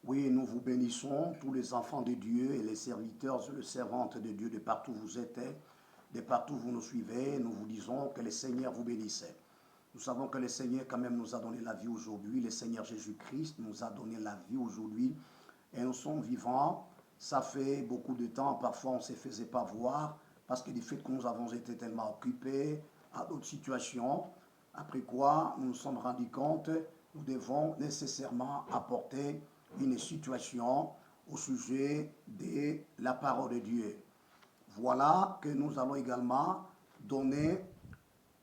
Oui, nous vous bénissons, tous les enfants de Dieu et les serviteurs et les servantes de Dieu de partout où vous êtes, de partout où vous nous suivez. Nous vous disons que le Seigneur vous bénisse. Nous savons que le Seigneur quand même nous a donné la vie aujourd'hui. Le Seigneur Jésus-Christ nous a donné la vie aujourd'hui. Et nous sommes vivants. Ça fait beaucoup de temps, parfois on ne se faisait pas voir parce que du fait que nous avons été tellement occupés à d'autres situations. Après quoi, nous nous sommes rendus compte, nous devons nécessairement apporter une situation au sujet de la parole de Dieu. Voilà que nous allons également donner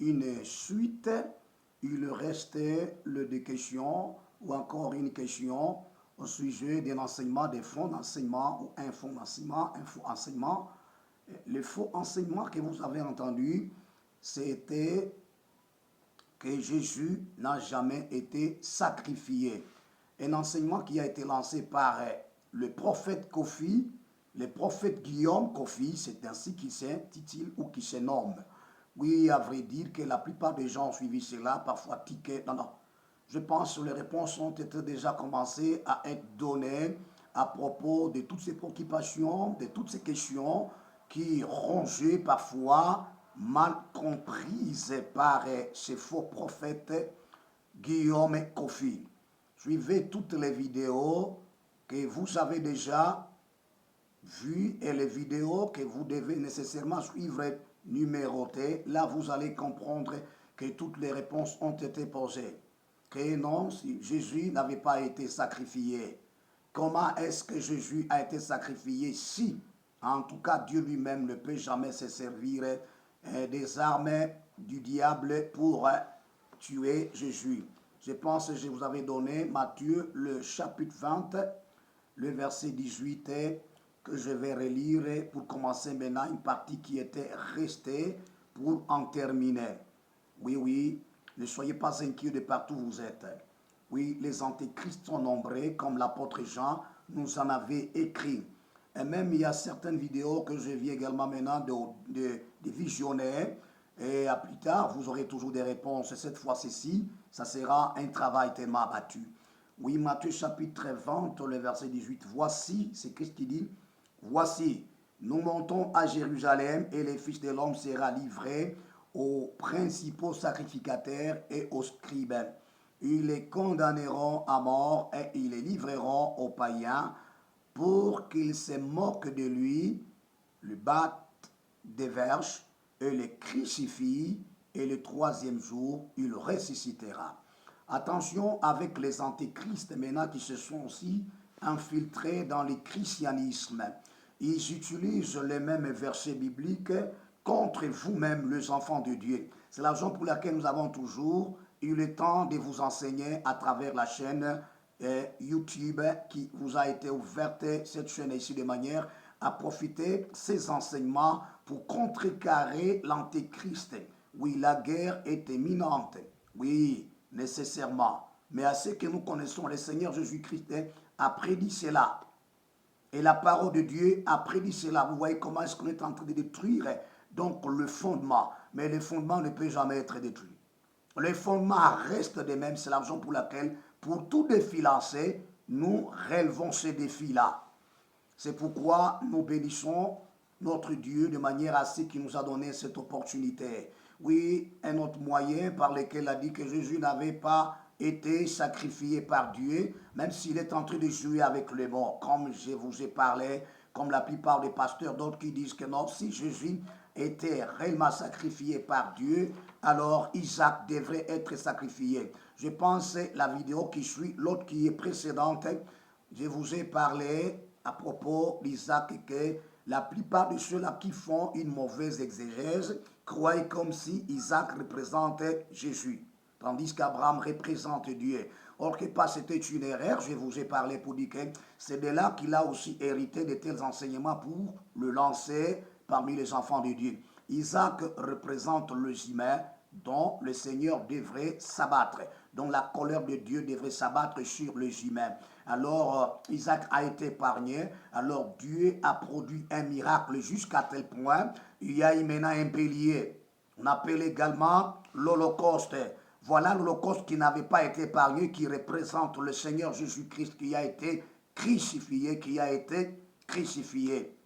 une suite. Il reste des questions ou encore une question au sujet de l'enseignement, des fonds d'enseignement ou un faux enseignement. Le faux enseignement que vous avez entendu, c'était que Jésus n'a jamais été sacrifié. Un enseignement qui a été lancé par le prophète Kofi, le prophète Guillaume Kofi, c'est ainsi qu'il s'intitule ou qu'il se nomme. Oui, à vrai dire que la plupart des gens ont suivi cela, parfois tiqué. Non, non. Je pense que les réponses ont été déjà commencées à être données à propos de toutes ces préoccupations, de toutes ces questions qui rongeaient parfois mal comprises par ces faux prophètes Guillaume Kofi. Suivez toutes les vidéos que vous avez déjà vues et les vidéos que vous devez nécessairement suivre numérotées. Là, vous allez comprendre que toutes les réponses ont été posées. Que non, si Jésus n'avait pas été sacrifié. Comment est-ce que Jésus a été sacrifié si, en tout cas, Dieu lui-même ne peut jamais se servir des armes du diable pour tuer Jésus. Je pense que je vous avais donné Matthieu, le chapitre 20, le verset 18, que je vais relire pour commencer maintenant une partie qui était restée pour en terminer. Oui, oui, ne soyez pas inquiets de partout où vous êtes. Oui, les antéchrists sont nombreux, comme l'apôtre Jean nous en avait écrit. Et même il y a certaines vidéos que je vis également maintenant de visionnaires. Et à plus tard, vous aurez toujours des réponses. Et cette fois-ci, ça sera un travail tellement abattu. Oui, Matthieu chapitre 20, le verset 18. Voici, c'est Christ qui dit, voici, nous montons à Jérusalem et le Fils de l'homme sera livré aux principaux sacrificateurs et aux scribes. Ils les condamneront à mort et ils les livreront aux païens pour qu'ils se moquent de lui, le battent des verges et le crucifient, et le troisième jour, il ressuscitera. Attention avec les antéchrists maintenant qui se sont aussi infiltrés dans le christianisme. Ils utilisent les mêmes versets bibliques contre vous-même, les enfants de Dieu. C'est la raison pour laquelle nous avons toujours eu le temps de vous enseigner à travers la chaîne YouTube qui vous a été ouverte, cette chaîne ici, de manière à profiter ces enseignements pour contrecarrer l'antéchrist. Oui, la guerre est imminente. Oui, nécessairement. Mais à ce que nous connaissons, le Seigneur Jésus-Christ a prédit cela. Et la parole de Dieu a prédit cela. Vous voyez comment est-ce qu'on est en train de détruire donc le fondement. Mais le fondement ne peut jamais être détruit. Le fondement reste de même. C'est la raison pour laquelle, pour tout défi lancé, nous relevons ce défi-là. C'est pourquoi nous bénissons notre Dieu de manière à ce qu'il nous a donné cette opportunité. Oui, un autre moyen par lequel il a dit que Jésus n'avait pas été sacrifié par Dieu, même s'il est en train de jouer avec les morts, comme je vous ai parlé, comme la plupart des pasteurs, d'autres qui disent que non, si Jésus était réellement sacrifié par Dieu, alors Isaac devrait être sacrifié. Je pense la vidéo qui suit, l'autre qui est précédente, je vous ai parlé à propos d'Isaac et que la plupart de ceux-là qui font une mauvaise exégèse croient comme si Isaac représentait Jésus, tandis qu'Abraham représente Dieu. Or que pas, c'était une erreur, je vous ai parlé pour dire que c'est de là qu'il a aussi hérité de tels enseignements pour le lancer parmi les enfants de Dieu. Isaac représente les humains dont le Seigneur devrait s'abattre, dont la colère de Dieu devrait s'abattre sur les humains. Alors Isaac a été épargné, alors Dieu a produit un miracle jusqu'à tel point, il y a maintenant un bélier. On appelle également l'Holocauste. Voilà l'Holocauste qui n'avait pas été épargné, qui représente le Seigneur Jésus-Christ qui a été crucifié, qui a été crucifié,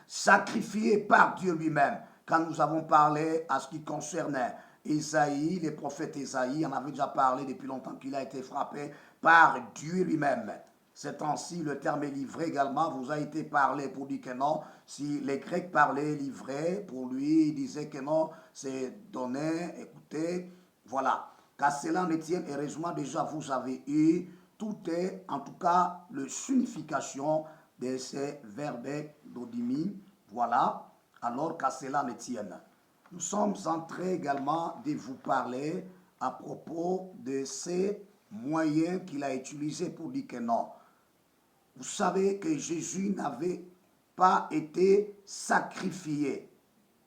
sacrifié par Dieu lui-même. Quand nous avons parlé à ce qui concernait Isaïe, les prophètes Isaïe, on avait déjà parlé depuis longtemps qu'il a été frappé par Dieu lui-même. C'est ainsi, le terme est livré également, vous a été parlé pour dire que non, si les Grecs parlaient livré, pour lui, il disait que non, c'est donné, écoutez, voilà. Qu'à cela ne tienne, heureusement déjà vous avez eu, tout est en tout cas la signification de ces verbes d'Odimi, voilà, alors qu'à cela ne tienne. Nous sommes en train également de vous parler à propos de ces moyens qu'il a utilisés pour dire que non. Vous savez que Jésus n'avait pas été sacrifié.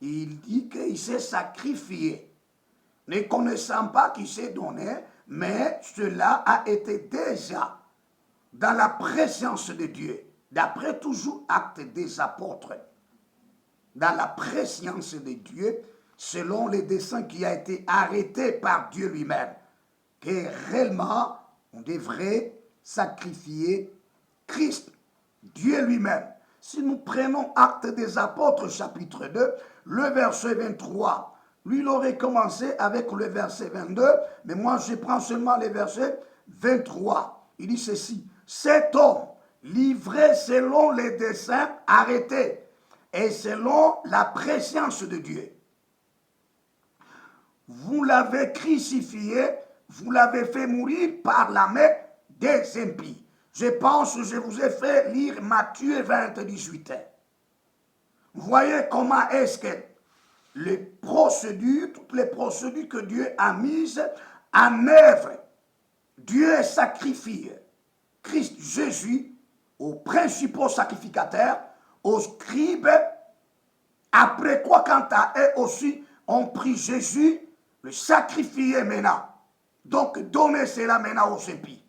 Il dit qu'il s'est sacrifié, ne connaissant pas qu'il s'est donné, mais cela a été déjà dans la présence de Dieu, d'après toujours Actes des Apôtres, dans la présence de Dieu, selon les desseins qui a été arrêté par Dieu lui-même, que réellement on devrait sacrifier Christ, Dieu lui-même. Si nous prenons Actes des Apôtres, chapitre 2, le verset 23, lui, il aurait commencé avec le verset 22, mais moi, je prends seulement le verset 23. Il dit ceci, cet homme, livré selon les desseins arrêtés et selon la préscience de Dieu, vous l'avez crucifié, vous l'avez fait mourir par la main des impies. Je pense que je vous ai fait lire Matthieu 20, 18. Vous voyez comment est-ce que les procédures, toutes les procédures que Dieu a mises en œuvre, Dieu est sacrifié Christ Jésus aux principaux sacrificateurs, aux scribes, après quoi quant à eux aussi ont pris Jésus, le sacrifier maintenant. Donc donner cela maintenant aux impies,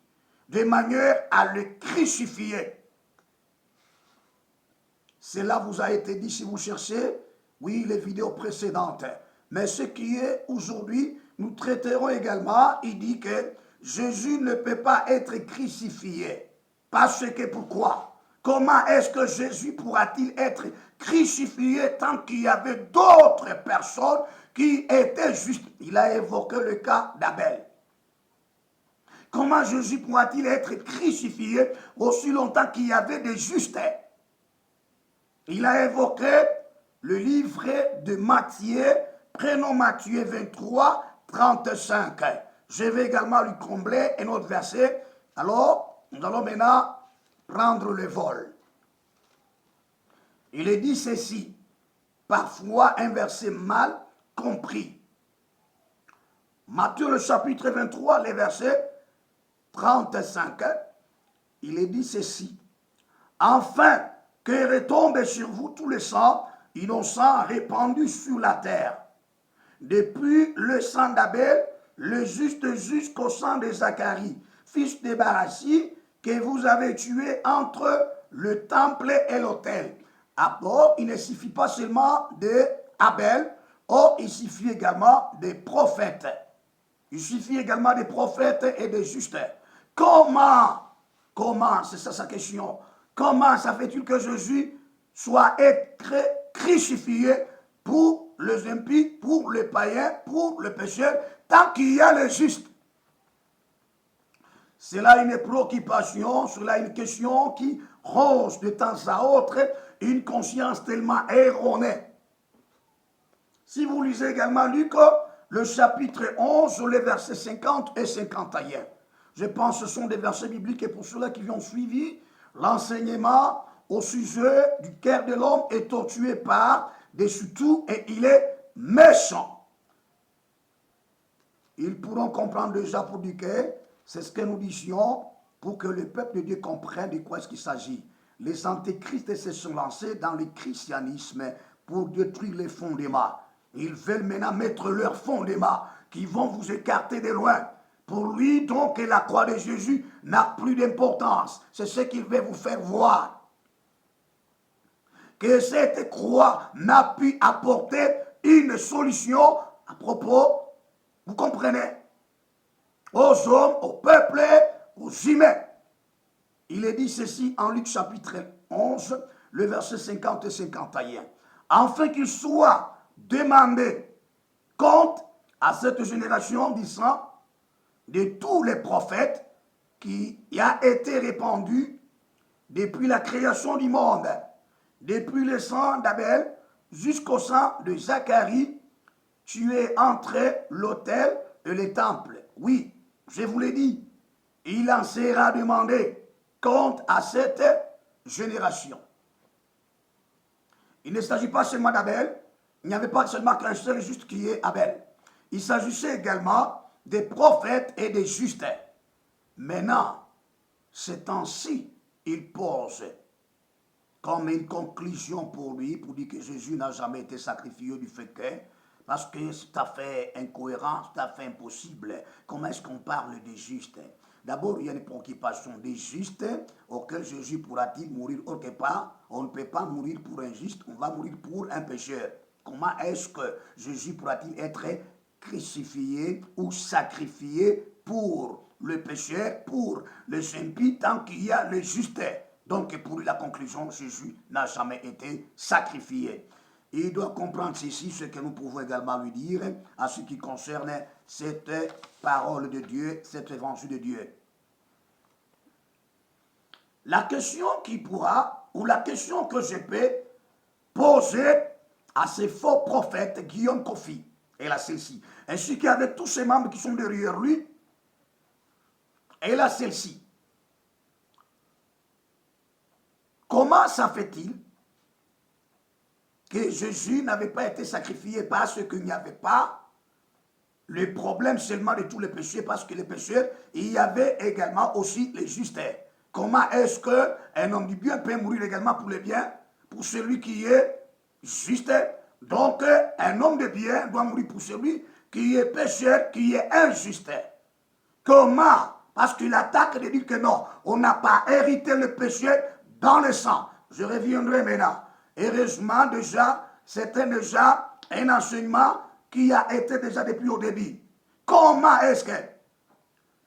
de manière à le crucifier. Cela vous a été dit si vous cherchez, oui, les vidéos précédentes. Mais ce qui est aujourd'hui, nous traiterons également, il dit que Jésus ne peut pas être crucifié. Parce que pourquoi? Comment est-ce que Jésus pourra-t-il être crucifié tant qu'il y avait d'autres personnes qui étaient justes? Il a évoqué le cas d'Abel. Comment Jésus pourra-t-il être crucifié aussi longtemps qu'il y avait des justes? Il a évoqué le livret de Matthieu, prenons Matthieu 23, 35. Je vais également lui combler un autre verset. Alors, nous allons maintenant prendre le vol. Il est dit ceci, parfois un verset mal compris. Matthieu le chapitre 23, les versets 35, il est dit ceci, enfin que retombe sur vous tous les sangs innocents répandus sur la terre, depuis le sang d'Abel, le juste jusqu'au sang de Zacharie, fils de Barachi, que vous avez tué entre le temple et l'autel. Alors, il ne suffit pas seulement d'Abel, il suffit également des prophètes. Il suffit également des prophètes et des justes. Comment, c'est ça sa question, comment ça fait-il que Jésus soit crucifié pour les impies, pour les païens, pour les pécheurs, tant qu'il y a les justes? Cela une préoccupation, cela une question qui rose de temps à autre une conscience tellement erronée. Si vous lisez également Luc, le chapitre 11, les versets 50 et 51, je pense que ce sont des versets bibliques et pour ceux-là qui ont suivi l'enseignement au sujet du cœur de l'homme est torturé par dessus tout et il est méchant. Ils pourront comprendre déjà pour dire que c'est ce que nous disions pour que le peuple de Dieu comprenne de quoi est-ce qu'il s'agit. Les antéchrists se sont lancés dans le christianisme pour détruire les fondements. Ils veulent maintenant mettre leurs fondements qui vont vous écarter de loin. Pour lui, donc, la croix de Jésus n'a plus d'importance. C'est ce qu'il veut vous faire voir. Que cette croix n'a pu apporter une solution à propos, vous comprenez, aux hommes, au peuple, aux humains. Il est dit ceci en Luc chapitre 11, le verset 50 et 51. Afin qu'il soit demandé compte à cette génération disant de tous les prophètes qui a été répandu depuis la création du monde, depuis le sang d'Abel jusqu'au sang de Zacharie, tué entre l'autel et le temple. Oui, je vous l'ai dit, il en sera demandé compte à cette génération. Il ne s'agit pas seulement d'Abel, il n'y avait pas seulement qu'un seul juste qui est Abel. Il s'agissait également des prophètes et des justes. Maintenant, ces temps-ci, il pose comme une conclusion pour lui, pour dire que Jésus n'a jamais été sacrifié du fait que, parce que c'est tout à fait incohérent, c'est tout à fait impossible. Comment est-ce qu'on parle des justes? D'abord, il y a une préoccupation des justes auquel Jésus pourra-t-il mourir autre part. On ne peut pas mourir pour un juste, on va mourir pour un pécheur. Comment est-ce que Jésus pourra-t-il être crucifié ou sacrifié pour le pécheur, pour les impies, tant qu'il y a le juste? Donc, pour lui, la conclusion, Jésus n'a jamais été sacrifié. Il doit comprendre ceci, ce que nous pouvons également lui dire à ce qui concerne cette parole de Dieu, cet évangile de Dieu. La question qui pourra, ou la question que je peux poser à ces faux prophètes, Guillaume Kofi, est là celle-ci, ainsi qu'avec tous ces membres qui sont derrière lui, et là celle-ci. Comment ça fait-il que Jésus n'avait pas été sacrifié parce qu'il n'y avait pas le problème seulement de tous les péchés, parce que les pécheurs, il y avait également aussi les justes. Comment est-ce qu'un homme du bien peut mourir également pour le bien, pour celui qui est juste? Donc, un homme de bien doit mourir pour celui qui est pécheur, qui est injuste. Comment? Parce qu'il attaque de dire que non, on n'a pas hérité le péché dans le sang. Je reviendrai maintenant. Heureusement, déjà, c'était déjà un enseignement qui a été déjà depuis au début. Comment est-ce que...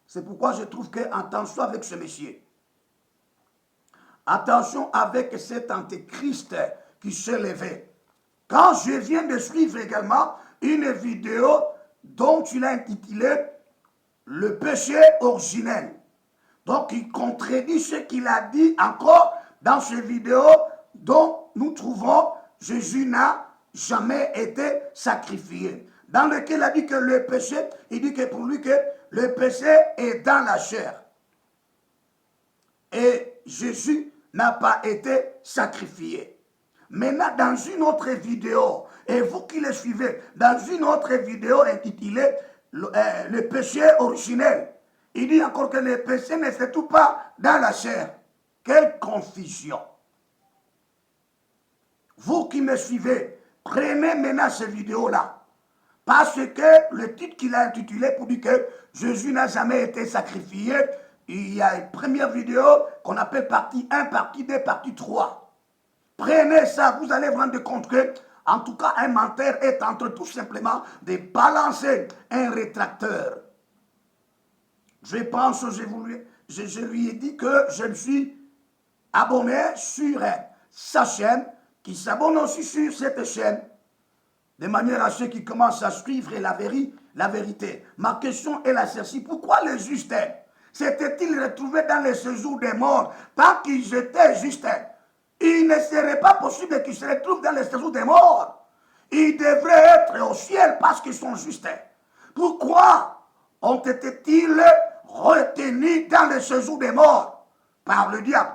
C'est pourquoi je trouve que, attention avec ce monsieur. Attention avec cet antéchrist qui s'est levé. Quand je viens de suivre également une vidéo dont il a intitulé « Le péché originel ». Donc, il contredit ce qu'il a dit encore dans ces vidéos dont nous trouvons Jésus n'a jamais été sacrifié. Dans lequel il a dit que le péché, il dit que pour lui que le péché est dans la chair. Et Jésus n'a pas été sacrifié. Maintenant, dans une autre vidéo, et vous qui le suivez, dans une autre vidéo intitulée le péché originel, il dit encore que le péché ne se trouve pas dans la chair. Quelle confusion! Vous qui me suivez, prenez maintenant cette vidéo-là. Parce que le titre qu'il a intitulé pour dire que Jésus n'a jamais été sacrifié, il y a une première vidéo qu'on appelle partie 1, partie 2, partie 3. Prenez ça, vous allez vous rendre compte que, en tout cas, un menteur est en train tout simplement de balancer un rétracteur. Je pense, je lui ai dit que je me suis abonné sur sa chaîne, qui s'abonne aussi sur cette chaîne, de manière à ceux qui commencent à suivre la vérité. Ma question est la celle-ci. Pourquoi les justes s'étaient-ils retrouvés dans le séjour des morts tant qu'ils étaient justes? Il ne serait pas possible qu'ils se retrouvent dans le séjour des morts. Ils devraient être au ciel parce qu'ils sont justes. Pourquoi ont été-ils retenus dans le séjour des morts par le diable?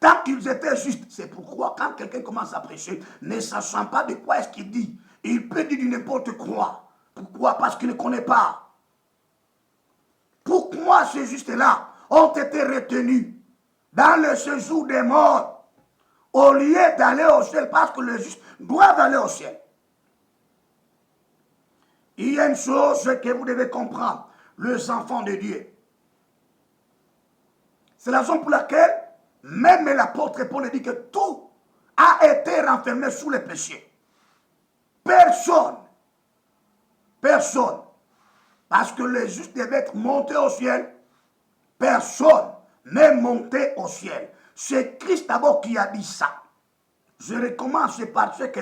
Tant qu'ils étaient justes, c'est pourquoi quand quelqu'un commence à prêcher, ne sachant pas de quoi est-ce qu'il dit, il peut dire du n'importe quoi. Pourquoi? Parce qu'il ne connaît pas. Pourquoi ces justes-là ont été retenus dans le séjour des morts au lieu d'aller au ciel? Parce que les justes doivent aller au ciel. Il y a une chose que vous devez comprendre, les enfants de Dieu. C'est la raison pour laquelle même l'apôtre Paul dit que tout a été renfermé sous le péché. Personne, parce que les justes devaient être montés au ciel, personne mais monter au ciel. C'est Christ d'abord qui a dit ça. Je recommence par ce que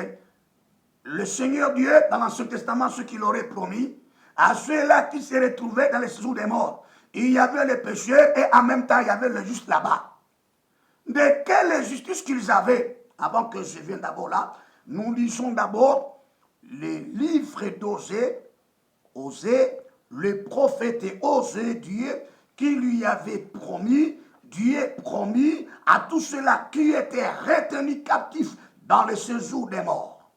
le Seigneur Dieu, dans l'Ancien Testament, ce qu'il aurait promis, à ceux-là qui se retrouvaient dans les séjours des morts, il y avait les pécheurs et en même temps il y avait le juste là-bas. De quelle justice qu'ils avaient? Avant que je vienne d'abord là, nous lisons d'abord les livres d'Osée, le prophète Osée, Dieu qui lui avait promis, Dieu promis à tous ceux-là qui étaient retenus captifs dans le séjour des morts.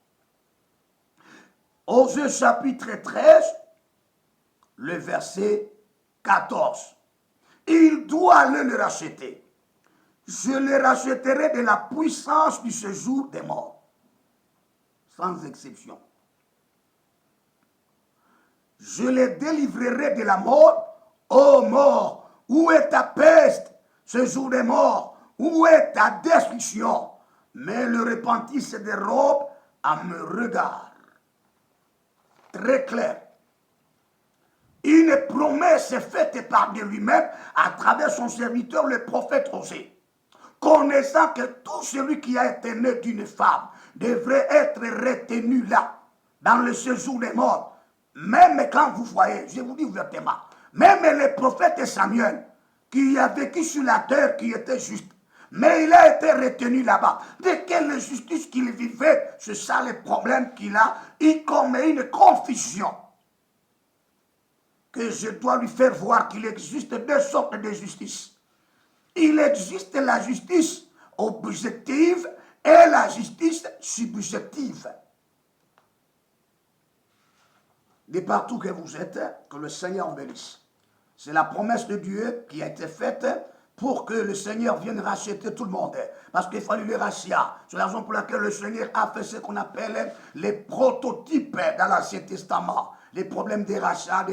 Osée chapitre 13, le verset 14. Il doit aller le racheter. Je le rachèterai de la puissance du séjour des morts. Sans exception. Je les délivrerai de la mort. Ô mort, où est ta peste, séjour des morts? Où est ta destruction? Mais le repentir se dérobe à mes regards. Très clair. Une promesse faite par Dieu lui-même à travers son serviteur, le prophète Osée. Connaissant que tout celui qui a été né d'une femme devrait être retenu là, dans le séjour des morts. Même quand vous voyez, je vous dis ouvertement, même le prophète Samuel, qui a vécu sur la terre, qui était juste, mais il a été retenu là-bas. De quelle justice qu'il vivait, c'est ça le problème qu'il a. Il commet une confusion. Que je dois lui faire voir qu'il existe deux sortes de justice. Il existe la justice objective et la justice subjective. De partout que vous êtes, que le Seigneur en bénisse. C'est la promesse de Dieu qui a été faite pour que le Seigneur vienne racheter tout le monde. Parce qu'il fallait le rachat. C'est la raison pour laquelle le Seigneur a fait ce qu'on appelle les prototypes dans l'Ancien Testament. Les problèmes des rachats.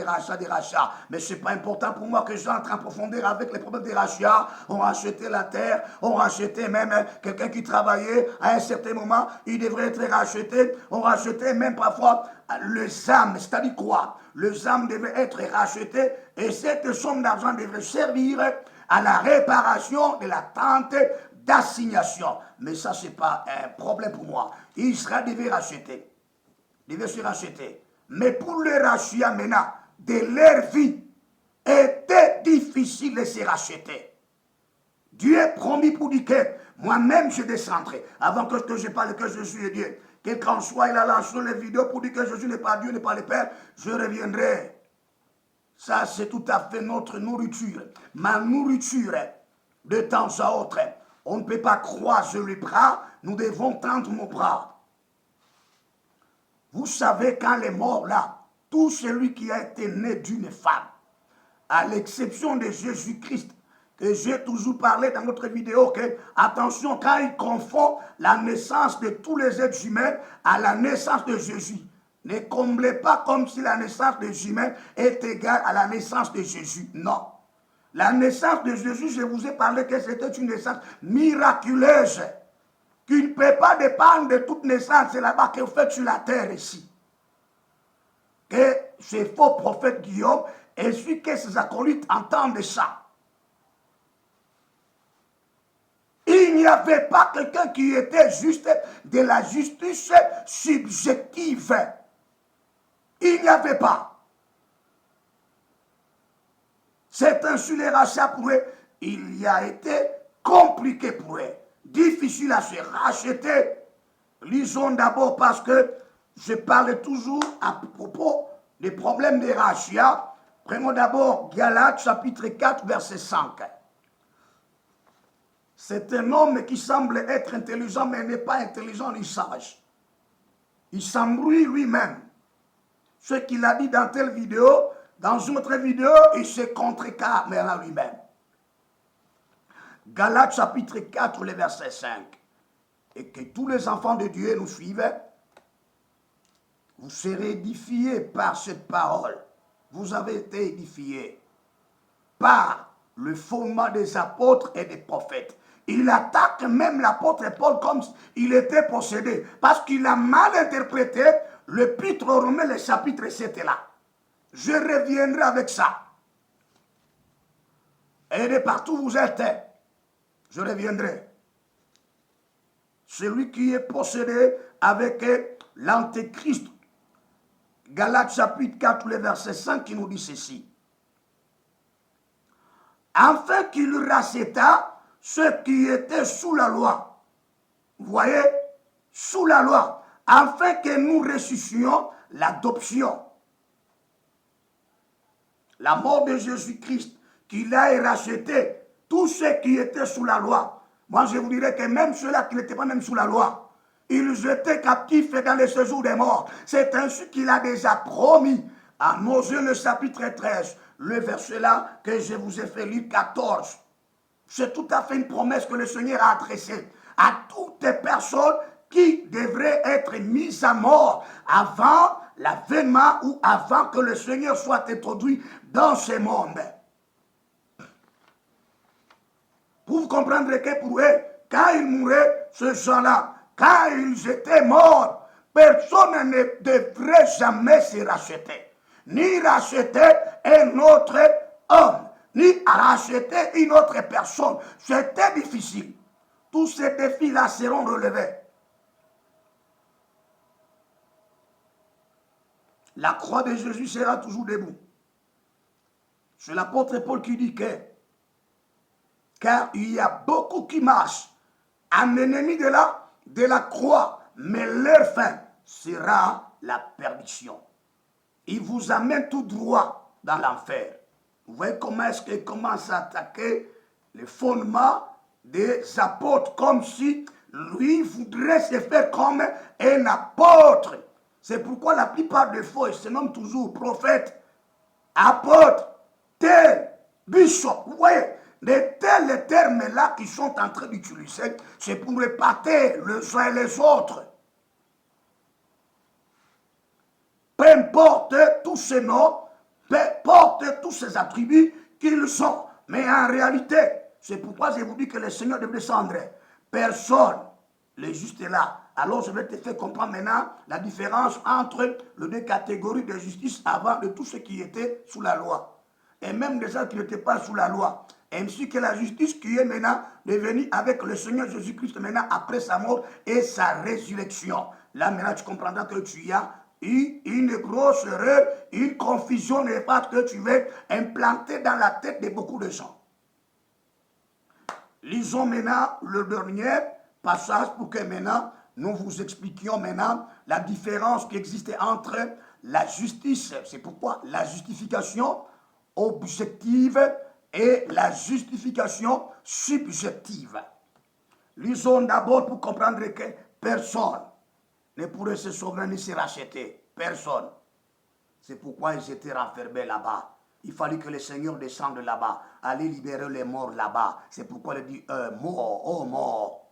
Mais ce n'est pas important pour moi que j'entre en profondeur avec les problèmes des rachats. On rachetait la terre, on rachetait même quelqu'un qui travaillait à un certain moment, il devrait être racheté. On rachetait même parfois les âmes, c'est-à-dire quoi? Les âmes devaient être rachetées et cette somme d'argent devrait servir à la réparation de la tente d'assignation. Mais ça, ce n'est pas un problème pour moi. Israël devait racheter. Devait se racheter. Mais pour le rachat maintenant de leur vie, était difficile de se racheter. Dieu est promis pour dire que moi-même je descendrai. Avant que je parle que je suis Dieu. Quel qu'en soit, il a lancé les vidéos pour dire que Jésus n'est pas Dieu, n'est pas le Père. Je reviendrai. Ça, c'est tout à fait notre nourriture. Ma nourriture, de temps à autre. On ne peut pas croiser les bras, nous devons tendre nos bras. Vous savez, quand les morts là, tout celui qui a été né d'une femme, à l'exception de Jésus-Christ, que j'ai toujours parlé dans notre vidéo, que, attention, quand il confond la naissance de tous les êtres humains à la naissance de Jésus, ne comblez pas comme si la naissance des humains est égale à la naissance de Jésus. Non. La naissance de Jésus, je vous ai parlé que c'était une naissance miraculeuse, qui ne peut pas dépendre de toute naissance, c'est là-bas que vous faites sur la terre ici. Que ce faux prophète Guillaume, ainsi que ses acolytes entendent ça. Il n'y avait pas quelqu'un qui était juste de la justice subjective. Il n'y avait pas. C'est ainsi les rachats pour eux, il y a été compliqué pour eux. Difficile à se racheter. Lisons d'abord parce que je parle toujours à propos des problèmes des rachats. Prenons d'abord Galates chapitre 4 verset 5. C'est un homme qui semble être intelligent mais n'est pas intelligent ni sage. Il s'embrouille lui-même. Ce qu'il a dit dans telle vidéo, dans une autre vidéo, il se contrecarre maintenant lui-même. Galates chapitre 4, le verset 5. Et que tous les enfants de Dieu nous suivent, vous serez édifiés par cette parole. Vous avez été édifiés par le fondement des apôtres et des prophètes. Il attaque même l'apôtre Paul comme s'il était possédé, parce qu'il a mal interprété l'épître aux Romains, le chapitre 7 là. Je reviendrai avec ça. et de partout où vous êtes, je reviendrai. Celui qui est possédé avec l'antéchrist. Galates chapitre 4, le verset 5 qui nous dit ceci. Afin qu'il racheta ceux qui étaient sous la loi. Vous voyez, sous la loi. Afin que nous ressuscitions l'adoption. La mort de Jésus-Christ, qu'il a racheté tous ceux qui étaient sous la loi. Moi, je vous dirais que même ceux-là qui n'étaient pas même sous la loi, ils étaient captifs dans le séjour des morts. C'est ainsi qu'il a déjà promis à Osée le chapitre 13, le verset là que je vous ai fait lire 14. C'est tout à fait une promesse que le Seigneur a adressée à toutes les personnes qui devraient être mises à mort avant l'avènement ou avant que le Seigneur soit introduit dans ce monde. Pour vous comprendre que pour eux, quand ils mouraient, ces gens-là, quand ils étaient morts, personne ne devrait jamais se racheter. Ni racheter un autre homme, ni racheter une autre personne. C'était difficile. Tous ces défis-là seront relevés. La croix de Jésus sera toujours debout. C'est l'apôtre Paul qui dit que, car il y a beaucoup qui marchent en ennemi de la croix, mais leur fin sera la perdition. Ils vous amènent tout droit dans l'enfer. Vous voyez comment est-ce qu'ils commencent à attaquer les fondements des apôtres, comme si lui voudrait se faire comme un apôtre. C'est pourquoi la plupart des fois, ils se nomment toujours prophètes, apôtres, tel, bishop. Vous voyez, les tels termes-là qu'ils sont en train d'utiliser, c'est pour épater les uns et les autres. Peu importe tous ces noms, peu importe tous ces attributs qu'ils ont. Mais en réalité, c'est pourquoi je vous dis que le Seigneur devrait descendre. Personne, le juste est là. Alors je vais te faire comprendre maintenant la différence entre les deux catégories de justice avant de tous ceux qui étaient sous la loi. Et même des gens qui n'étaient pas sous la loi. Ainsi que la justice qui est maintenant devenue avec le Seigneur Jésus-Christ maintenant après sa mort et sa résurrection. Là maintenant tu comprendras que tu as eu une grosse erreur, une confusion néfaste que tu veux implanter dans la tête de beaucoup de gens. Lisons maintenant le dernier passage pour que maintenant nous vous expliquions maintenant la différence qui existe entre la justice, c'est pourquoi la justification objective et la justification subjective. Lisons d'abord pour comprendre que personne ne pourrait se sauver ni se racheter. Personne. C'est pourquoi ils étaient renfermés là-bas. Il fallait que le Seigneur descende là-bas, aller libérer les morts là-bas. C'est pourquoi il dit mort, oh mort.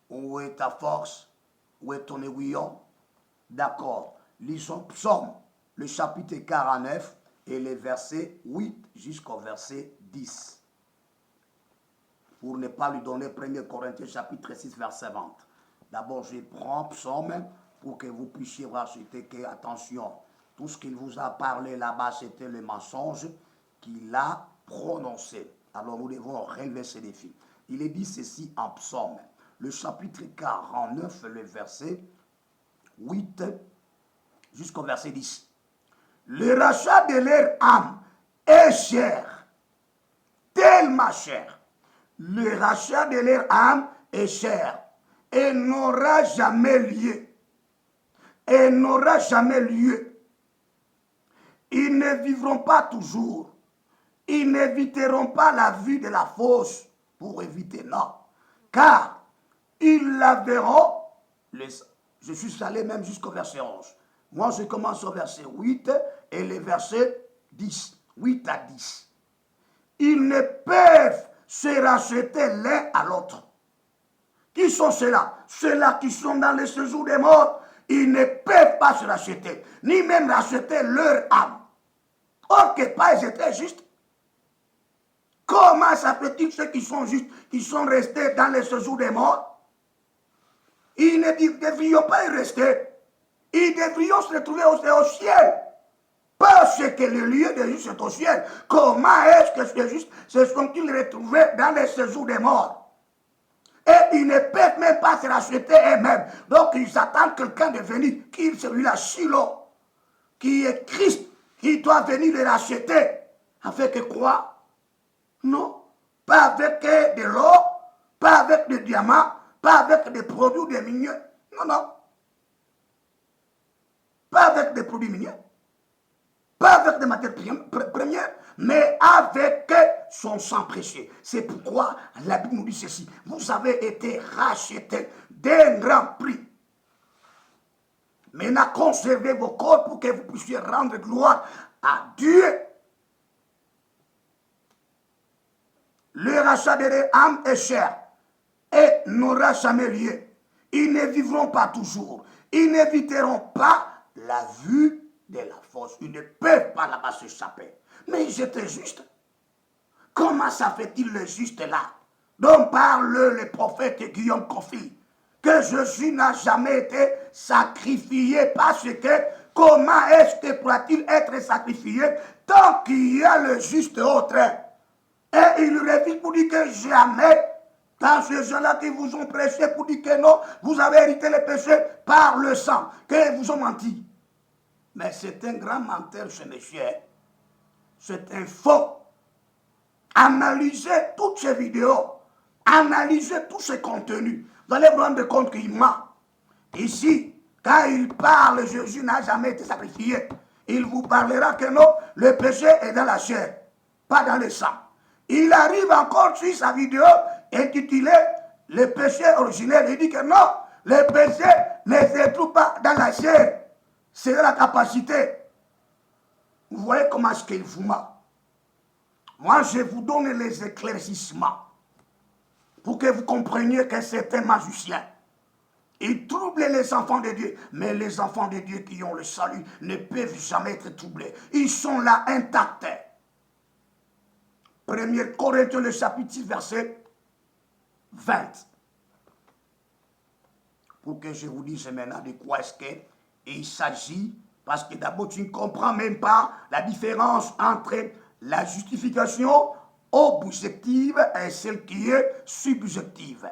Où est ta force? Où est ton aiguillon? D'accord. Lisons Psaume, le chapitre 49 et les versets 8 jusqu'au verset 10. Pour ne pas lui donner 1 Corinthiens chapitre 6 verset 20. D'abord, je prends Psaume pour que vous puissiez voir c'était que, attention, tout ce qu'il vous a parlé là-bas, c'était le mensonge qu'il a prononcé. Alors nous devons relever ce défi. Il est dit ceci en Psaume, le chapitre 49, le verset 8 jusqu'au verset 10. Le rachat de leur âme est cher, tellement cher. Le rachat de leur âme est cher et n'aura jamais lieu. Et n'aura jamais lieu. Ils ne vivront pas toujours. Ils n'éviteront pas la vue de la fosse pour éviter, non. Car ils la verront. Je suis allé même jusqu'au verset 11. Moi, je commence au verset 8 et le verset 10. 8 à 10. Ils ne peuvent se racheter l'un à l'autre. Qui sont ceux-là? Ceux-là qui sont dans le séjour des morts. Ils ne peuvent pas se racheter, ni même racheter leur âme. Or que pas ils étaient justes. Comment ça fait-il ceux qui sont justes, qui sont restés dans le séjour des morts? Ils ne devrions pas y rester. Ils devrions se retrouver au ciel. Parce que le lieu de juste est au ciel. Comment est-ce que ces justes se sont-ils retrouvés dans les séjours des morts? Et ils ne peuvent même pas se racheter eux-mêmes. Donc ils attendent quelqu'un de venir, qui est celui-là, Shiloh, qui est Christ, qui doit venir les racheter. Avec quoi? Non. Pas avec de l'or, pas avec des diamants, pas avec des produits des miniers. Non, non. Pas avec des produits miniers. Pas avec des matières premières, mais avec son sang précieux. C'est pourquoi la Bible nous dit ceci. Vous avez été rachetés d'un grand prix. Maintenant, conservez vos corps pour que vous puissiez rendre gloire à Dieu. Le rachat de âme est cher et n'aura jamais lieu. Ils ne vivront pas toujours. Ils n'éviteront pas la vue de la force. Ils ne peuvent pas là-bas s'échapper. Mais ils étaient justes. Comment ça fait-il le juste là? Dont parle le prophète Guillaume Kofi. Que Jésus n'a jamais été sacrifié parce que comment est-ce que pourra-t-il être sacrifié tant qu'il y a le juste autre? Et il revient pour dire que jamais, dans ces gens-là qui vous ont prêché pour dire que non, vous avez hérité les péchés par le sang, qu'ils vous ont menti. Mais c'est un grand menteur, ce monsieur. C'est un faux. Analysez toutes ces vidéos, analysez tous ces contenus. Vous allez vous rendre compte qu'il ment. Ici, quand il parle, Jésus n'a jamais été sacrifié. Il vous parlera que non, le péché est dans la chair, pas dans le sang. Il arrive encore sur sa vidéo intitulée « Le péché originel ». Il dit que non, le péché ne se trouve pas dans la chair, c'est dans la capacité. Vous voyez comment est-ce qu'il vous ment. Moi, je vous donne les éclaircissements pour que vous compreniez que c'est un magicien. Il trouble les enfants de Dieu, mais les enfants de Dieu qui ont le salut ne peuvent jamais être troublés. Ils sont là intacts. 1 Corinthiens, le chapitre 6, verset 20. Pour que je vous dise maintenant de quoi est-ce qu'il s'agit, parce que d'abord tu ne comprends même pas la différence entre la justification objective et celle qui est subjective.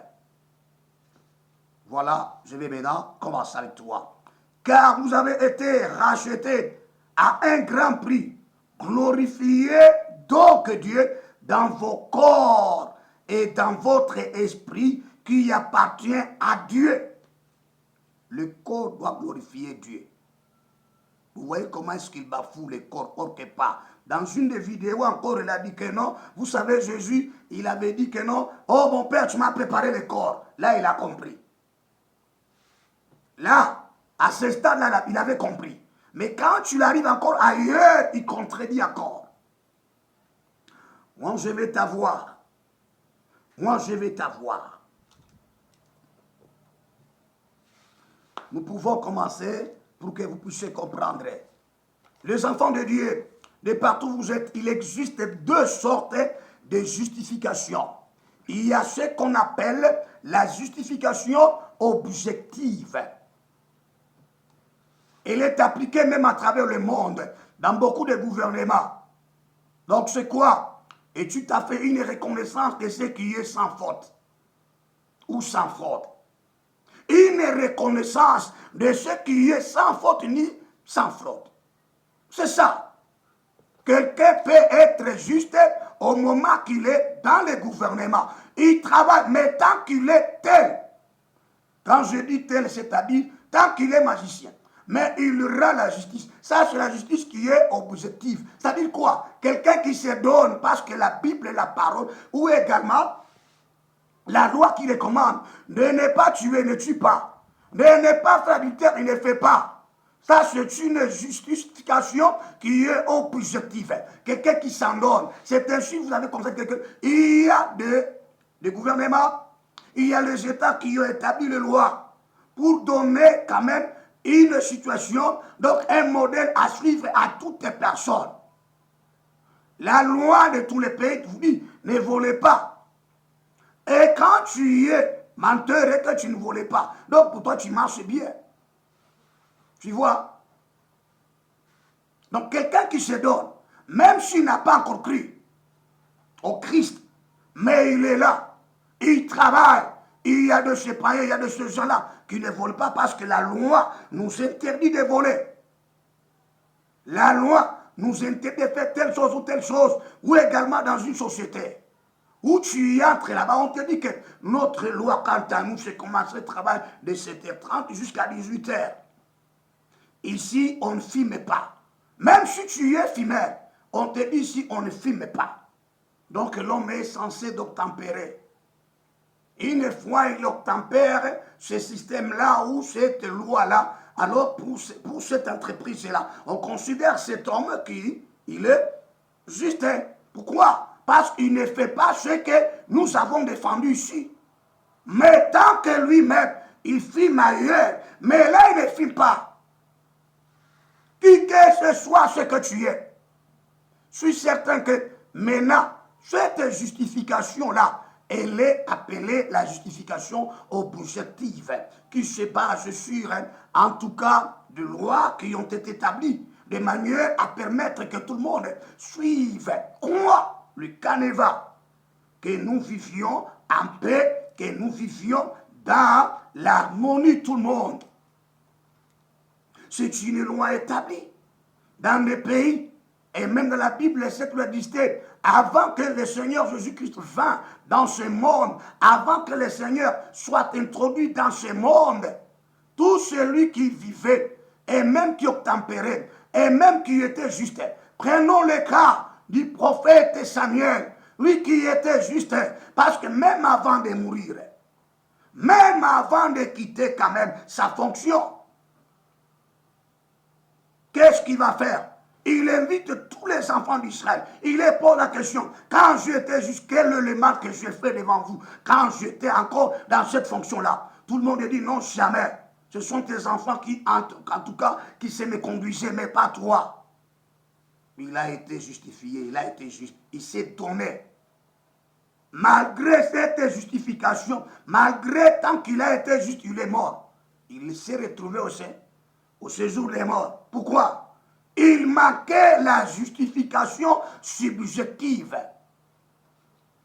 Voilà, je vais maintenant commencer avec toi. Car vous avez été rachetés à un grand prix. Glorifiez donc Dieu dans vos corps et dans votre esprit qui appartient à Dieu. Le corps doit glorifier Dieu. Vous voyez comment est-ce qu'il bafoue le corps, quelque part. Dans une des vidéos encore, il a dit que non. Vous savez, Jésus, il avait dit que non. Oh mon Père, tu m'as préparé le corps. Là, il a compris. Là, à ce stade-là, il avait compris. Mais quand tu arrives encore ailleurs, il contredit encore. Moi, je vais t'avoir. Moi, je vais t'avoir. Nous pouvons commencer pour que vous puissiez comprendre. Les enfants de Dieu, de partout où vous êtes, il existe deux sortes de justification. Il y a ce qu'on appelle la justification objective. Elle est appliquée même à travers le monde, dans beaucoup de gouvernements. Donc c'est quoi? Et tu t'as fait une reconnaissance de ce qui est sans faute ou sans fraude. Une reconnaissance de ce qui est sans faute ni sans fraude. C'est ça. Quelqu'un peut être juste au moment qu'il est dans le gouvernement. Il travaille, mais tant qu'il est tel, quand je dis tel, c'est-à-dire tant qu'il est magicien, mais il rend la justice. Ça, c'est la justice qui est objective. C'est-à-dire quoi? Quelqu'un qui se donne parce que la Bible est la parole, ou également la loi qui recommande de ne pas tuer, ne tue pas. De ne pas faire adultère, il ne fait pas. Ça, c'est une justification qui est objective. Quelqu'un qui s'en donne. C'est ainsi que vous avez constaté que il y a des gouvernements, il y a les États qui ont établi les lois pour donner quand même une situation, donc un modèle à suivre à toutes les personnes. La loi de tous les pays vous dit, ne volez pas. Et quand tu es menteur et que tu ne volais pas, donc pour toi tu marches bien. Tu vois? Donc quelqu'un qui se donne, même s'il n'a pas encore cru au Christ, mais il est là, il travaille, il y a de ces païens, il y a de ces gens-là qui ne volent pas parce que la loi nous interdit de voler. La loi nous interdit de faire telle chose ou telle chose, ou également dans une société où tu y entres là-bas, on te dit que notre loi, quant à nous, c'est commencer le travail de 7h30 jusqu'à 18h. Ici, on ne filme pas. Même si tu es fumeur, on te dit ici, on ne filme pas. Donc l'homme est censé d'obtempérer. Une fois il obtempère ce système-là ou cette loi-là, alors pour cette entreprise-là, on considère cet homme qui, il est juste. Pourquoi? Parce qu'il ne fait pas ce que nous avons défendu ici. Mais tant que lui-même, il filme ailleurs, mais là, il ne filme pas. Qui que ce soit ce que tu es, je suis certain que maintenant, cette justification-là, elle est appelée la justification objective, qui se base sur, en tout cas, des lois qui ont été établies, de manière à permettre que tout le monde suive, croit le canevas, que nous vivions en paix, que nous vivions dans l'harmonie tout le monde. C'est une loi établie dans les pays, et même dans la Bible, cette loi existait avant que le Seigneur Jésus-Christ vint dans ce monde, avant que le Seigneur soit introduit dans ce monde. Tout celui qui vivait, et même qui obtempérait, et même qui était juste. Prenons le cas du prophète Samuel, lui qui était juste, parce que même avant de mourir, même avant de quitter quand même sa fonction, qu'est-ce qu'il va faire? Il invite tous les enfants d'Israël. Il leur pose la question. Quand j'étais juste, quel est le mal que j'ai fait devant vous? Quand j'étais encore dans cette fonction-là. Tout le monde dit non, jamais. Ce sont tes enfants qui, en tout cas, qui se me conduisaient, mais pas toi. Il a été justifié, il a été juste. Il s'est donné. Malgré cette justification, malgré tant qu'il a été juste, il est mort. Il s'est retrouvé au séjour des morts. Pourquoi? Il manquait la justification subjective.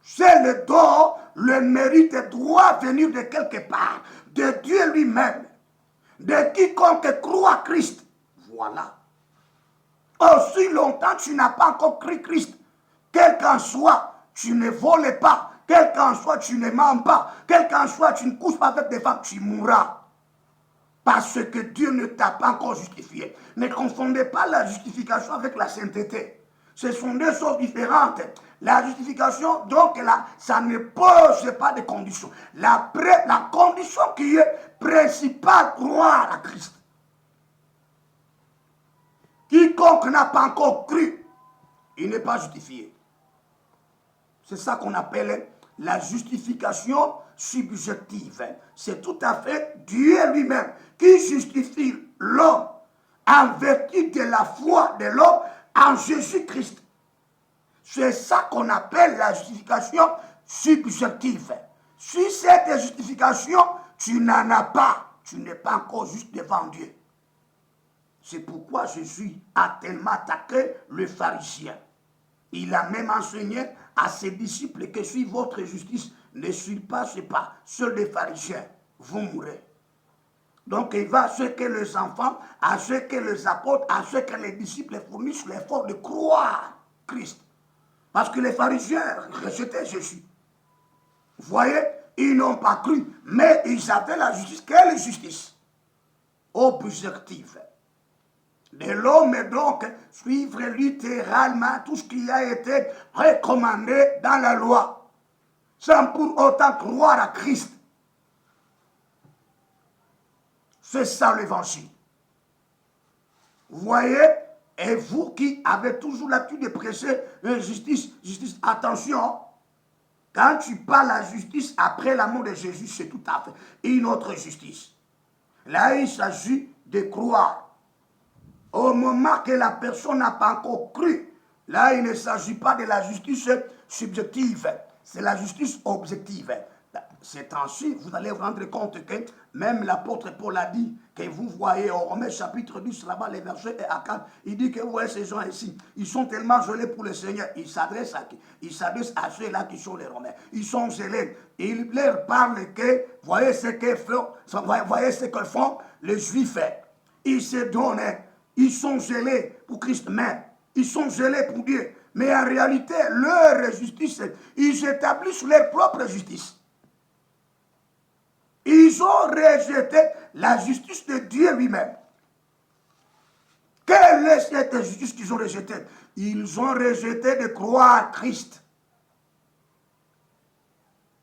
C'est le don, le mérite doit venir de quelque part, de Dieu lui-même, de quiconque croit Christ. Voilà. Aussi longtemps tu n'as pas encore cru Christ, quel qu'en soit, tu ne voles pas, quel qu'en soit, tu ne mens pas, quel qu'en soit, tu ne couches pas avec des femmes, tu mourras. Parce que Dieu ne t'a pas encore justifié. Ne confondez pas la justification avec la sainteté. Ce sont deux choses différentes. La justification, donc, là, ça ne pose pas de conditions. La condition qui est principale, croire à Christ. Quiconque n'a pas encore cru, il n'est pas justifié. C'est ça qu'on appelle la justification subjective. C'est tout à fait Dieu lui-même qui justifie l'homme en vertu de la foi de l'homme en Jésus-Christ. C'est ça qu'on appelle la justification subjective. Si cette justification, tu n'en as pas, tu n'es pas encore juste devant Dieu. C'est pourquoi Jésus a tellement attaqué le pharisien. Il a même enseigné à ses disciples que si votre justice ne suit pas, c'est pas. Seuls les pharisiens vont mourir. Donc il va à ce que les enfants, à ce que les apôtres, à ce que les disciples fournissent l'effort de croire Christ. Parce que les pharisiens rejetaient Jésus. Vous voyez, ils n'ont pas cru, mais ils avaient la justice. Quelle justice? Objective. De l'homme donc suivre littéralement tout ce qui a été recommandé dans la loi, sans pour autant croire à Christ. C'est ça l'évangile. Vous voyez, et vous qui avez toujours l'habitude de prêcher justice, justice, attention, quand tu parles la justice après la mort de Jésus, c'est tout à fait une autre justice. Là, il s'agit de croire. Au moment que la personne n'a pas encore cru, là, il ne s'agit pas de la justice subjective, c'est la justice objective. ces temps-ci, vous allez vous rendre compte que même l'apôtre Paul a dit, que vous voyez au Romains chapitre 10, là-bas, les versets et à 4, il dit que vous voyez ces gens ici, ils sont tellement gelés pour le Seigneur, ils s'adressent à qui? Ils s'adressent à ceux-là qui sont les Romains. Ils sont gelés. Et il leur parle que, voyez ce que font les Juifs. Ils se donnent, ils sont gelés pour Christ même. Ils sont gelés pour Dieu. Mais en réalité, leur justice, ils établissent leur propre justice. Ils ont rejeté la justice de Dieu lui-même. Quelle est cette justice qu'ils ont rejetée? Ils ont rejeté de croire Christ.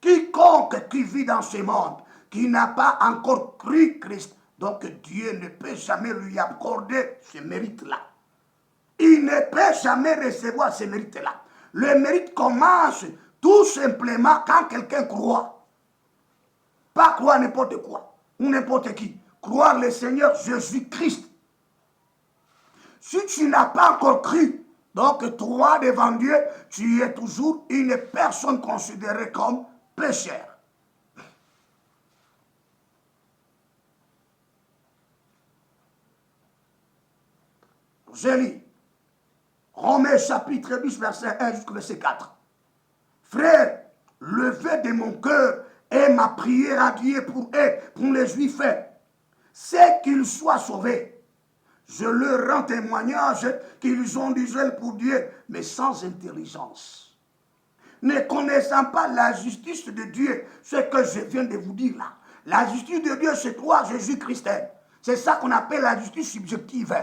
Quiconque qui vit dans ce monde, qui n'a pas encore cru Christ, donc Dieu ne peut jamais lui accorder ce mérite-là. Il ne peut jamais recevoir ce mérite-là. Le mérite commence tout simplement quand quelqu'un croit. Pas croire n'importe quoi, ou n'importe qui. Croire le Seigneur Jésus-Christ. Si tu n'as pas encore cru, donc toi devant Dieu, tu es toujours une personne considérée comme pécheur. Je lis Romains chapitre 10, verset 1 jusqu'au verset 4. Frère, le vœu de mon cœur et ma prière à Dieu pour eux, pour les Juifs, c'est qu'ils soient sauvés. Je leur rends témoignage qu'ils ont du zèle pour Dieu, mais sans intelligence. Ne connaissant pas la justice de Dieu, ce que je viens de vous dire là. La justice de Dieu, c'est toi, Jésus-Christ. C'est ça qu'on appelle la justice subjective.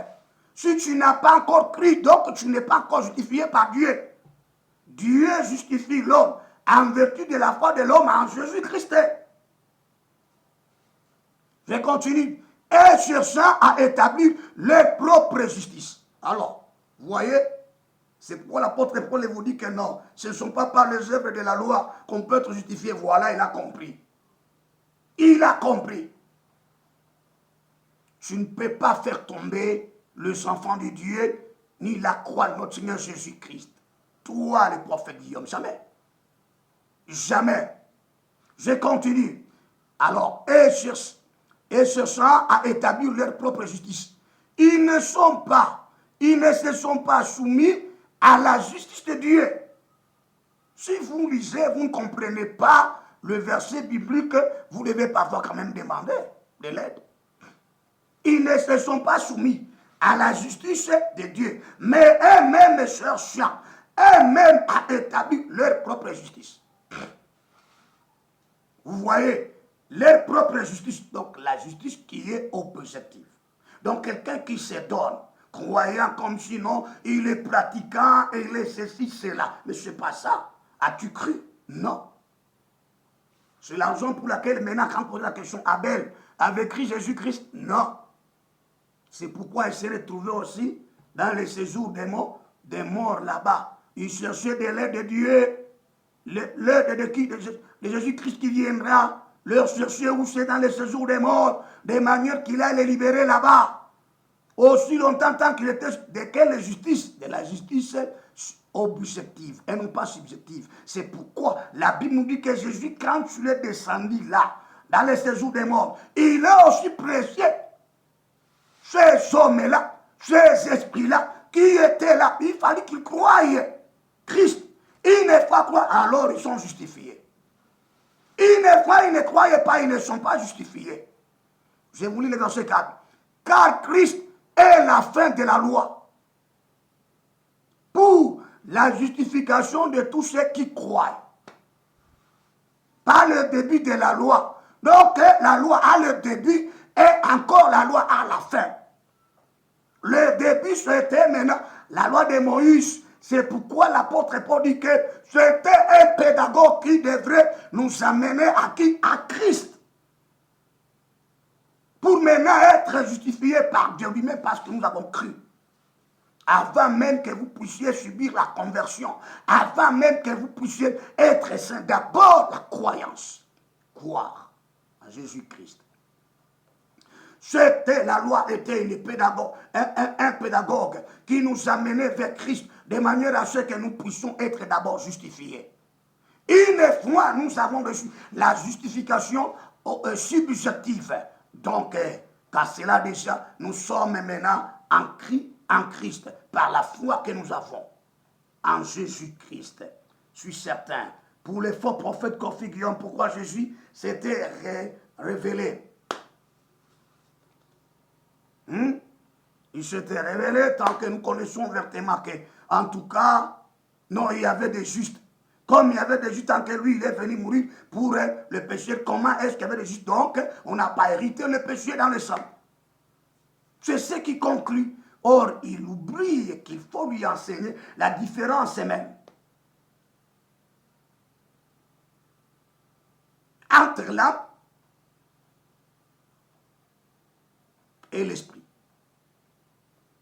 Si tu n'as pas encore cru, donc tu n'es pas encore justifié par Dieu. Dieu justifie l'homme en vertu de la foi de l'homme en Jésus-Christ. Je continue. Et cherchant à établir leur propre justice. Alors, vous voyez, c'est pourquoi l'apôtre Paul vous dit que non, ce ne sont pas par les œuvres de la loi qu'on peut être justifié. Voilà, il a compris. Il a compris. Tu ne peux pas faire tomber les enfants de Dieu, ni la croix de notre Seigneur Jésus-Christ. Toi, le prophète Guillaume, jamais. Jamais. Je continue. Alors, et cherchant à établir leur propre justice. Ils ne se sont pas soumis à la justice de Dieu. Si vous lisez, vous ne comprenez pas le verset biblique, vous devez parfois quand même demander de l'aide. Ils ne se sont pas soumis à la justice de Dieu, mais eux-mêmes cherchant, eux-mêmes à établir leur propre justice. Vous voyez, leur propre justice, donc la justice qui est objective. Donc quelqu'un qui se donne, croyant comme sinon il est pratiquant et il est ceci, cela. Mais ce n'est pas ça. As-tu cru? Non. C'est la raison pour laquelle maintenant quand on pose la question, Abel avait cru Jésus-Christ? Non. C'est pourquoi il s'est retrouvé aussi dans les séjours des morts là-bas. Il cherchait de l'aide de Dieu, l'aide de qui? De Jésus-Christ qui viendra leur chercher où c'est dans les séjours des morts, de manière qu'il allait les libérer là-bas. Aussi longtemps tant qu'il était de quelle justice? De la justice objective et non pas subjective. C'est pourquoi la Bible nous dit que Jésus, quand il est descendu là, dans les séjours des morts, il a aussi prêché ces hommes-là, ces esprits-là, qui étaient là. Il fallait qu'ils croient Christ. Ils ne croient pas, alors ils sont justifiés. Ils ne croyaient pas, ils ne sont pas justifiés. Je vous lis le verset 4. Car Christ est la fin de la loi pour la justification de tous ceux qui croient. Pas le début de la loi. Donc la loi a le début et encore la loi a la fin. Le début c'était maintenant la loi de Moïse. C'est pourquoi l'apôtre Paul dit que c'était un pédagogue qui devrait nous amener à qui? À Christ. Pour maintenant être justifié par Dieu lui-même parce que nous avons cru. Avant même que vous puissiez subir la conversion, avant même que vous puissiez être saint, d'abord la croyance. Croire à Jésus-Christ. La loi était un pédagogue qui nous amenait vers Christ de manière à ce que nous puissions être d'abord justifiés. Une fois, nous avons reçu la justification subjective. Donc, car cela déjà, nous sommes maintenant en Christ, par la foi que nous avons en Jésus-Christ. Je suis certain. Pour les faux prophètes Kofi Guillaume, pourquoi Jésus s'était révélé? Il s'était révélé tant que nous connaissons vertement que, en tout cas, non, il y avait des justes. Comme il y avait des justes, tant que lui, il est venu mourir pour le péché, comment est-ce qu'il y avait des justes? Donc, on n'a pas hérité le péché dans le sang. C'est ce qui conclut. Or, il oublie qu'il faut lui enseigner la différence même entre l'âme et l'esprit.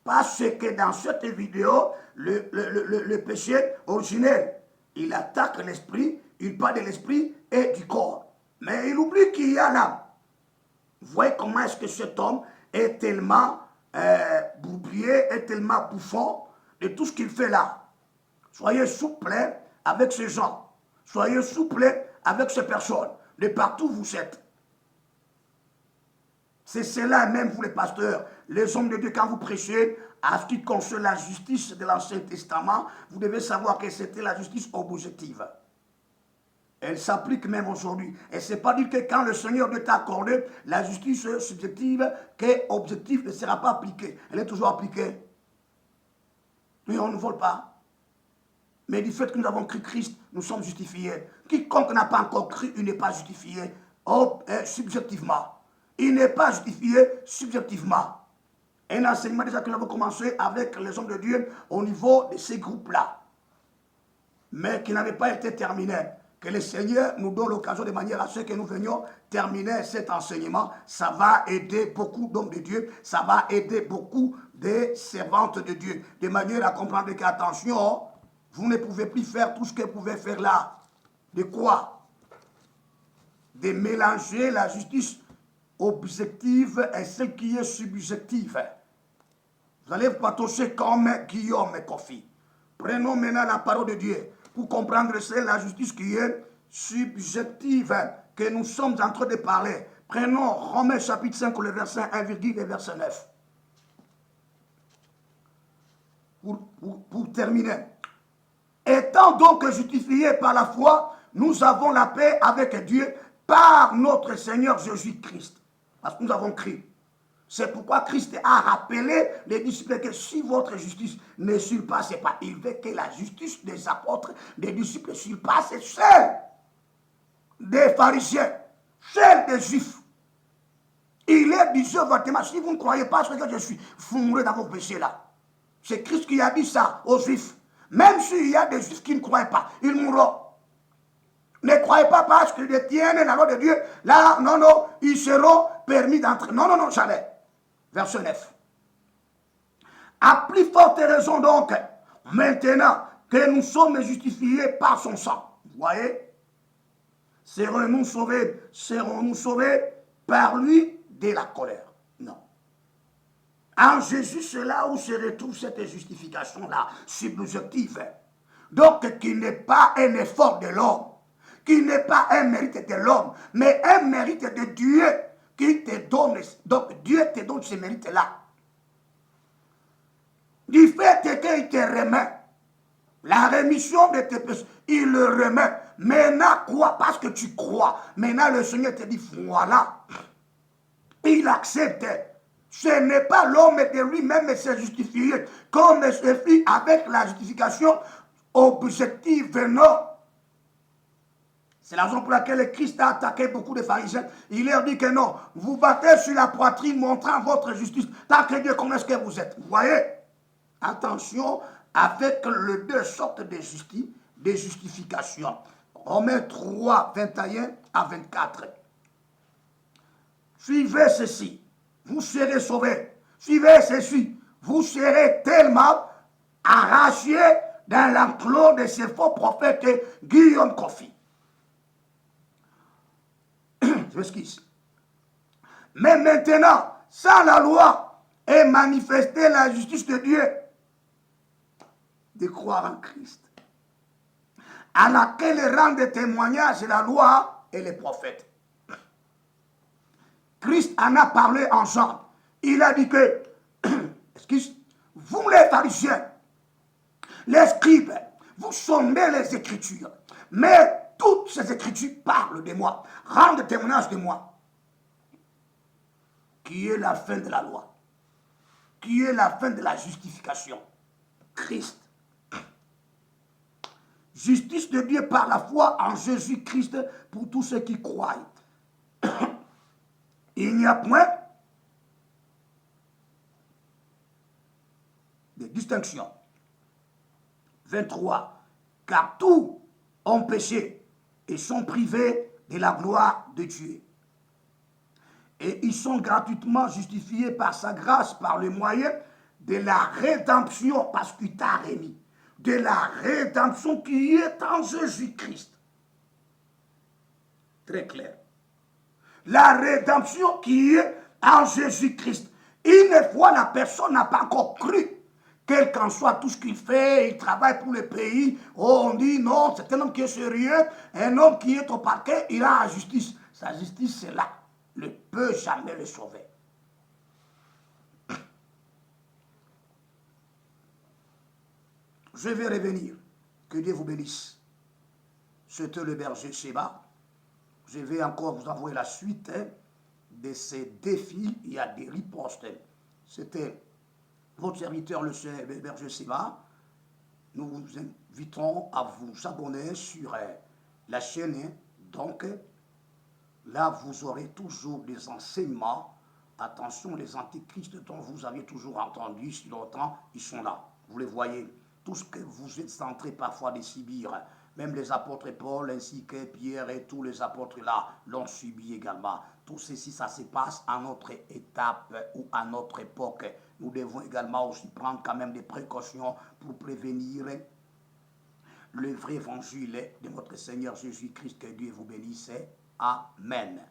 Parce que dans cette vidéo, le péché originel, il attaque l'esprit, il parle de l'esprit et du corps. Mais il oublie qu'il y a l'âme. Vous voyez comment est-ce que cet homme est tellement bourbier, est tellement bouffon de tout ce qu'il fait là. Soyez souple avec ces gens. Soyez souple avec ces personnes. De partout où vous êtes. C'est cela même, vous les pasteurs, les hommes de Dieu, quand vous prêchez à ce qui concerne la justice de l'Ancien Testament, vous devez savoir que c'était la justice objective. Elle s'applique même aujourd'hui. Et ce n'est pas dire que quand le Seigneur Dieu t'a accordé la justice subjective, que objective ne sera pas appliquée. Elle est toujours appliquée. Mais on ne vole pas. Mais du fait que nous avons cru Christ, nous sommes justifiés. Quiconque n'a pas encore cru, il n'est pas justifié subjectivement. Il n'est pas justifié subjectivement. Un enseignement déjà que nous avons commencé avec les hommes de Dieu au niveau de ces groupes-là. Mais qui n'avait pas été terminé. Que le Seigneur nous donne l'occasion de manière à ce que nous venions terminer cet enseignement. Ça va aider beaucoup d'hommes de Dieu. Ça va aider beaucoup de servantes de Dieu. De manière à comprendre qu'attention, vous ne pouvez plus faire tout ce que vous pouvez faire là. De quoi? De mélanger la justice objective et celle qui est subjective. Vous allez vous patauger comme Guillaume et Kofi. Prenons maintenant la parole de Dieu pour comprendre c'est la justice qui est subjective que nous sommes en train de parler. Prenons Romains chapitre 5, le verset 1, le verset 9. Pour terminer. Étant donc justifiés par la foi, nous avons la paix avec Dieu par notre Seigneur Jésus-Christ. Parce que nous avons cru. C'est pourquoi Christ a rappelé les disciples que si votre justice ne surpasse pas, il veut que la justice des apôtres, des disciples surpasse celle des pharisiens, celle des juifs. Il est dit ouvertement, si vous ne croyez pas ce que je suis, vous mourrez dans vos péchés là. C'est Christ qui a dit ça aux juifs. Même s'il y a des juifs qui ne croient pas, ils mourront. Ne croyez pas parce qu'ils détiennent la loi de Dieu. Là, non, non, ils seront permis d'entrer. Non, non, non, jamais. Verset 9. À plus forte raison donc, maintenant que nous sommes justifiés par son sang. Vous voyez? Serons-nous sauvés par lui de la colère? Non. En Jésus, c'est là où se retrouve cette justification-là, subjective. Donc, qui n'est pas un effort de l'homme, qui n'est pas un mérite de l'homme, mais un mérite de Dieu qui te donne. Donc, Dieu te donne ce mérite-là. Du fait qu'il te remet la rémission de tes péchés, il le remet. Maintenant, quoi? Parce que tu crois. Maintenant, le Seigneur te dit, voilà. Il accepte. Ce n'est pas l'homme de lui-même se justifier comme se fait avec la justification objective, non. C'est la raison pour laquelle Christ a attaqué beaucoup de pharisiens. Il leur dit que non, vous battez sur la poitrine montrant votre justice. Tant que Dieu connaît ce que vous êtes. Vous voyez? Attention avec les deux sortes de justification. Romains 3, 21 à 24. Suivez ceci, vous serez sauvés. Suivez ceci, vous serez tellement arrachés dans l'enclos de ces faux prophètes Guillaume Kofi. Je m'excuse. Mais maintenant, sans la loi, est manifestée la justice de Dieu. De croire en Christ. à laquelle rendent témoignage la loi et les prophètes. Christ en a parlé en Jean. Il a dit que, excuse, vous les pharisiens, les scribes, vous sondez les Écritures, mais toutes ces Écritures parlent de moi, rendent témoignage de moi. Qui est la fin de la loi? Qui est la fin de la justification? Christ. Justice de Dieu par la foi en Jésus-Christ pour tous ceux qui croient. Il n'y a point de distinction. 23. Car tous ont péché et sont privés de la gloire de Dieu. Et ils sont gratuitement justifiés par sa grâce, par le moyen de la rédemption, parce qu'il t'a remis, de la rédemption qui est en Jésus-Christ. Très clair. La rédemption qui est en Jésus-Christ. Une fois la personne n'a pas encore cru, quel qu'en soit tout ce qu'il fait, il travaille pour le pays, oh, on dit non, c'est un homme qui est sérieux, un homme qui est au parquet, il a la justice. Sa justice, c'est là. Ne peut jamais le sauver. Je vais revenir. Que Dieu vous bénisse. C'était le berger Sheba. Je vais encore vous envoyer la suite de ces défis. Il y a des ripostes. C'était votre serviteur, le berger Sheba. Nous vous invitons à vous abonner sur la chaîne. Donc, là, vous aurez toujours des enseignements. Attention, les antichrists dont vous avez toujours entendu si longtemps, ils sont là. Vous les voyez. Tout ce que vous êtes centré parfois de subir, même les apôtres Paul ainsi que Pierre et tous les apôtres là l'ont subi également. Tout ceci, ça se passe à notre étape ou à notre époque. Nous devons également aussi prendre quand même des précautions pour prévenir le vrai évangile de notre Seigneur Jésus-Christ. Que Dieu vous bénisse. Amen.